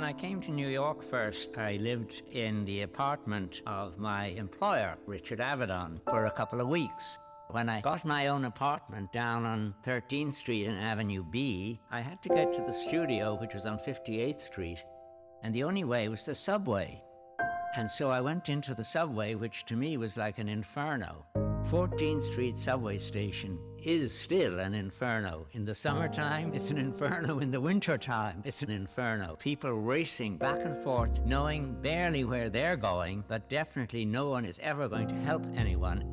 When I came to New York first, I lived in the apartment of my employer, Richard Avedon, for a couple of weeks. When I got my own apartment down on 13th Street and Avenue B, I had to get to the studio, which was on 58th Street, and the only way was the subway. And so I went into the subway, which to me was like an inferno. 14th Street subway station is still an inferno. In the summertime, it's an inferno. In the wintertime, it's an inferno. People racing back and forth, knowing barely where they're going, but definitely no one is ever going to help anyone.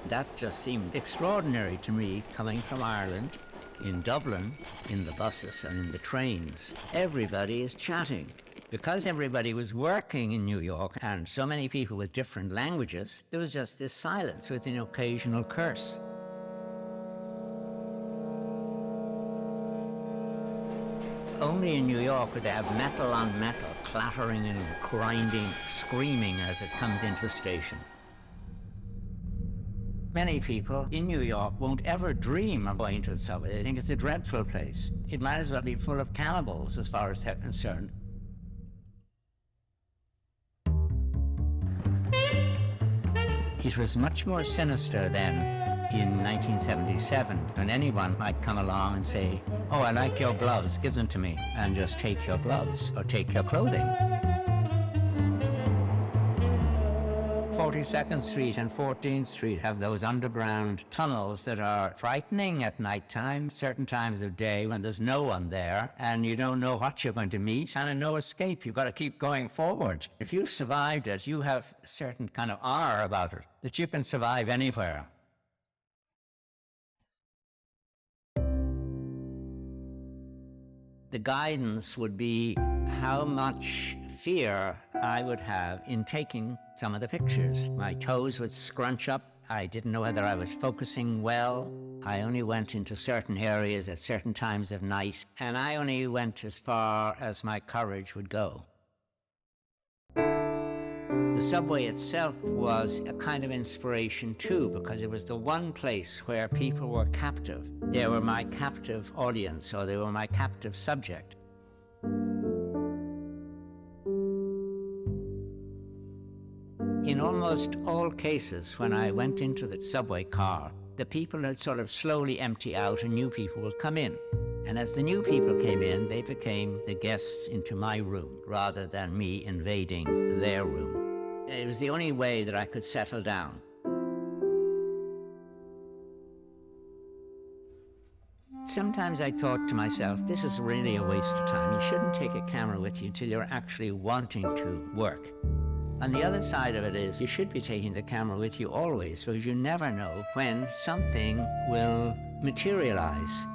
That just seemed extraordinary to me, coming from Ireland. In Dublin, in the buses and in the trains, everybody is chatting. Because everybody was working in New York and so many people with different languages, there was just this silence with an occasional curse. Only in New York would they have metal on metal, clattering and grinding, screaming as it comes into the station. Many people in New York won't ever dream of going to the subway. They think it's a dreadful place. It might as well be full of cannibals as far as they're concerned. It was much more sinister then in 1977 when anyone might come along and say, "Oh, I like your gloves, give them to me," and just take your gloves or take your clothing. 42nd Street and 14th Street have those underground tunnels that are frightening at night time, certain times of day when there's no one there and you don't know what you're going to meet and no escape. You've got to keep going forward. If you've survived it, you have a certain kind of honor about it, that you can survive anywhere. The guidance would be how much fear I would have in taking some of the pictures. My toes would scrunch up. I didn't know whether I was focusing well. I only went into certain areas at certain times of night, and I only went as far as my courage would go. The subway itself was a kind of inspiration too, because it was the one place where people were captive. They were my captive audience, or they were my captive subject. In almost all cases, when I went into the subway car, the people would sort of slowly empty out and new people would come in. And as the new people came in, they became the guests into my room, rather than me invading their room. It was the only way that I could settle down. Sometimes I thought to myself, this is really a waste of time. You shouldn't take a camera with you till you're actually wanting to work. On the other side of it is, you should be taking the camera with you always, because you never know when something will materialize.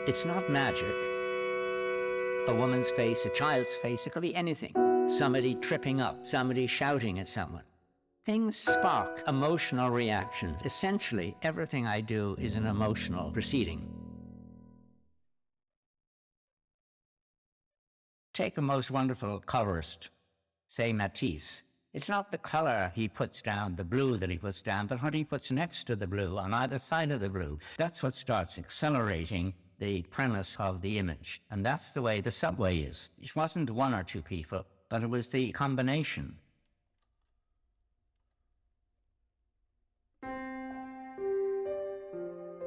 It's not magic. A woman's face, a child's face, it could be anything. Somebody tripping up, somebody shouting at someone. Things spark emotional reactions. Essentially, everything I do is an emotional proceeding. Take a most wonderful colorist, say Matisse. It's not the color he puts down, the blue that he puts down, but what he puts next to the blue, on either side of the blue. That's what starts accelerating the premise of the image. And that's the way the subway is. It wasn't one or two people, but it was the combination.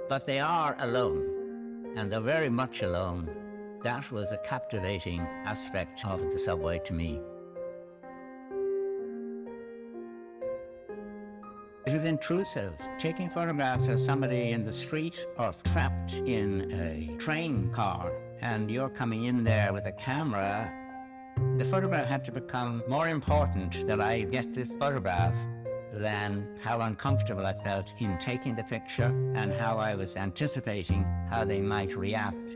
But they are alone, and they're very much alone. That was a captivating aspect of the subway to me. It was intrusive. Taking photographs of somebody in the street or trapped in a train car, and you're coming in there with a camera, the photograph had to become more important that I get this photograph than how uncomfortable I felt in taking the picture and how I was anticipating how they might react.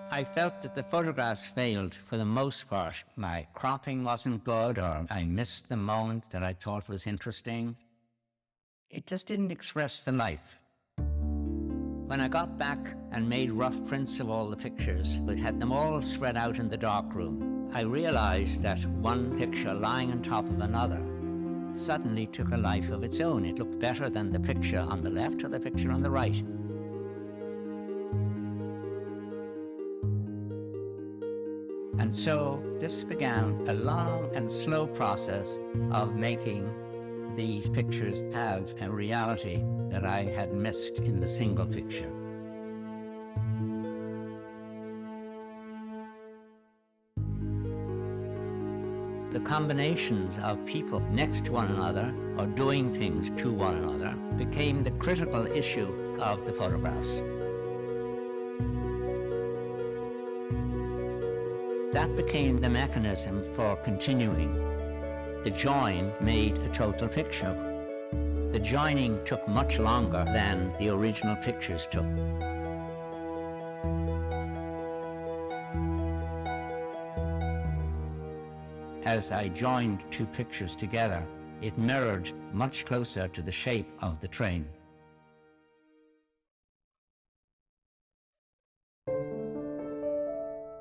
I felt that the photographs failed for the most part. My cropping wasn't good, or I missed the moment that I thought was interesting. It just didn't express the life. When I got back and made rough prints of all the pictures, but had them all spread out in the darkroom, I realized that one picture lying on top of another suddenly took a life of its own. It looked better than the picture on the left or the picture on the right. And so this began a long and slow process of making these pictures have a reality that I had missed in the single picture. The combinations of people next to one another or doing things to one another became the critical issue of the photographs. That became the mechanism for continuing. The join made a total picture. The joining took much longer than the original pictures took. As I joined two pictures together, it mirrored much closer to the shape of the train.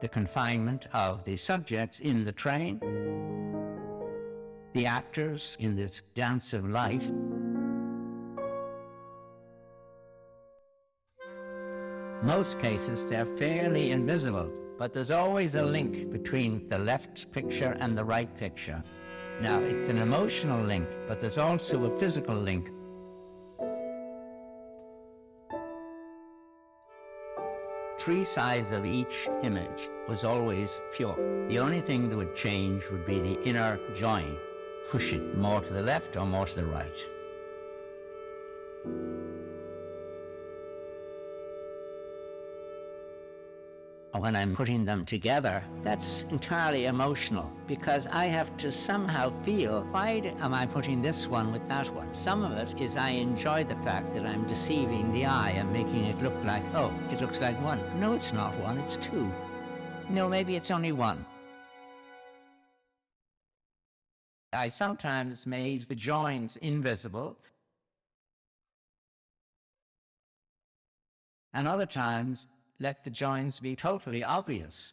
The confinement of the subjects in the train, the actors in this dance of life, most cases they're fairly invisible, but there's always a link between the left picture and the right picture. Now, it's an emotional link, but there's also a physical link. Three sides of each image was always pure. The only thing that would change would be the inner join, push it more to the left or more to the right. When I'm putting them together, that's entirely emotional, because I have to somehow feel, why am I putting this one with that one? Some of it is I enjoy the fact that I'm deceiving the eye and making it look like, oh, it looks like one. No, it's not one, it's two. No, maybe it's only one. I sometimes made the joins invisible, and other times let the joins be totally obvious.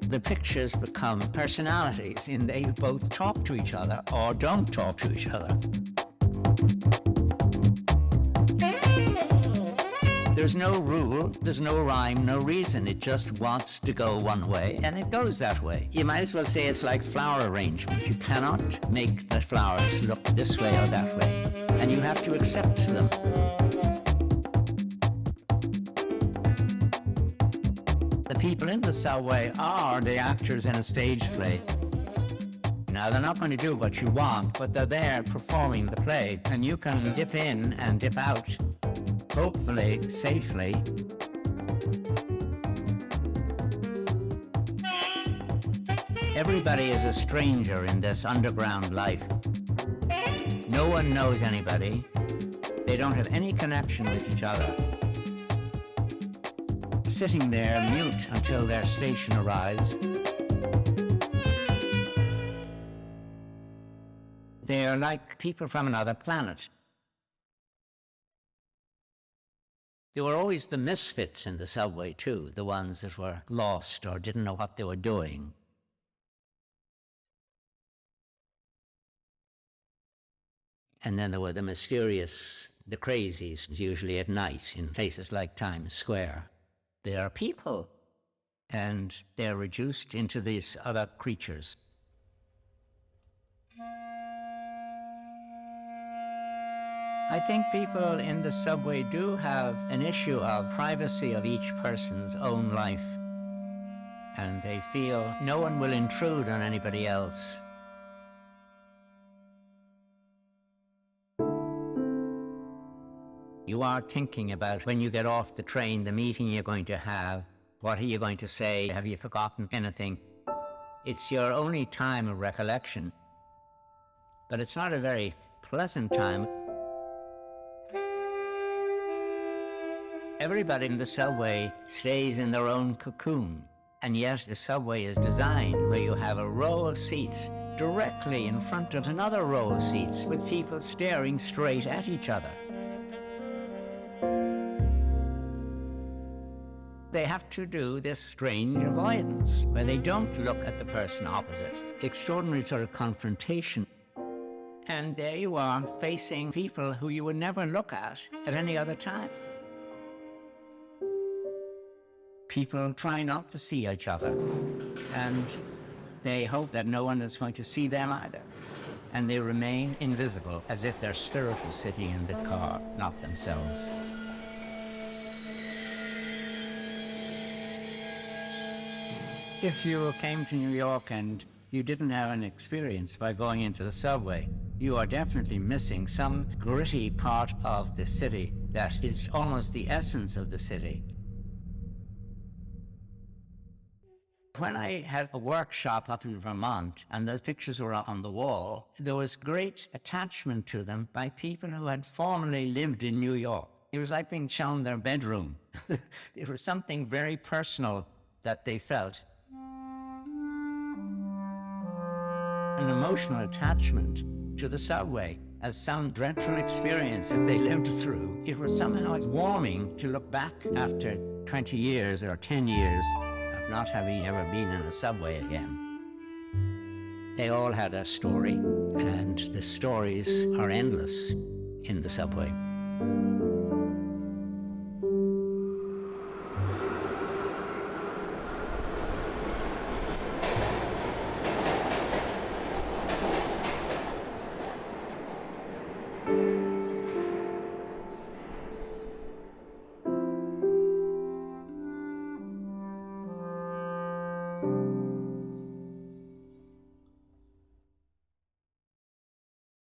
The pictures become personalities, and they both talk to each other or don't talk to each other. There's no rule, there's no rhyme, no reason. It just wants to go one way, and it goes that way. You might as well say it's like flower arrangement. You cannot make the flowers look this way or that way, and you have to accept them. The people in the subway are the actors in a stage play. Now, they're not going to do what you want, but they're there performing the play, and you can dip in and dip out, hopefully safely. Everybody is a stranger in this underground life. No one knows anybody. They don't have any connection with each other. Sitting there mute until their station arrives. They are like people from another planet. There were always the misfits in the subway too, the ones that were lost or didn't know what they were doing. And then there were the mysterious, the crazies, usually at night in places like Times Square. They are people, and they're reduced into these other creatures. I think people in the subway do have an issue of privacy of each person's own life, and they feel no one will intrude on anybody else. You are thinking about when you get off the train, the meeting you're going to have, what are you going to say, have you forgotten anything? It's your only time of recollection, but it's not a very pleasant time. Everybody in the subway stays in their own cocoon, and yet the subway is designed where you have a row of seats directly in front of another row of seats with people staring straight at each other. They have to do this strange avoidance where they don't look at the person opposite. Extraordinary sort of confrontation. And there you are facing people who you would never look at any other time. People try not to see each other, and they hope that no one is going to see them either. And they remain invisible, as if their spirit was sitting in the car, not themselves. If you came to New York and you didn't have an experience by going into the subway, you are definitely missing some gritty part of the city that is almost the essence of the city. When I had a workshop up in Vermont and those pictures were on the wall, there was great attachment to them by people who had formerly lived in New York. It was like being shown their bedroom. It was something very personal that they felt. An emotional attachment to the subway as some dreadful experience that they lived through. It was somehow warming to look back after 20 years or 10 years of not having ever been in a subway again. They all had a story, and the stories are endless in the subway.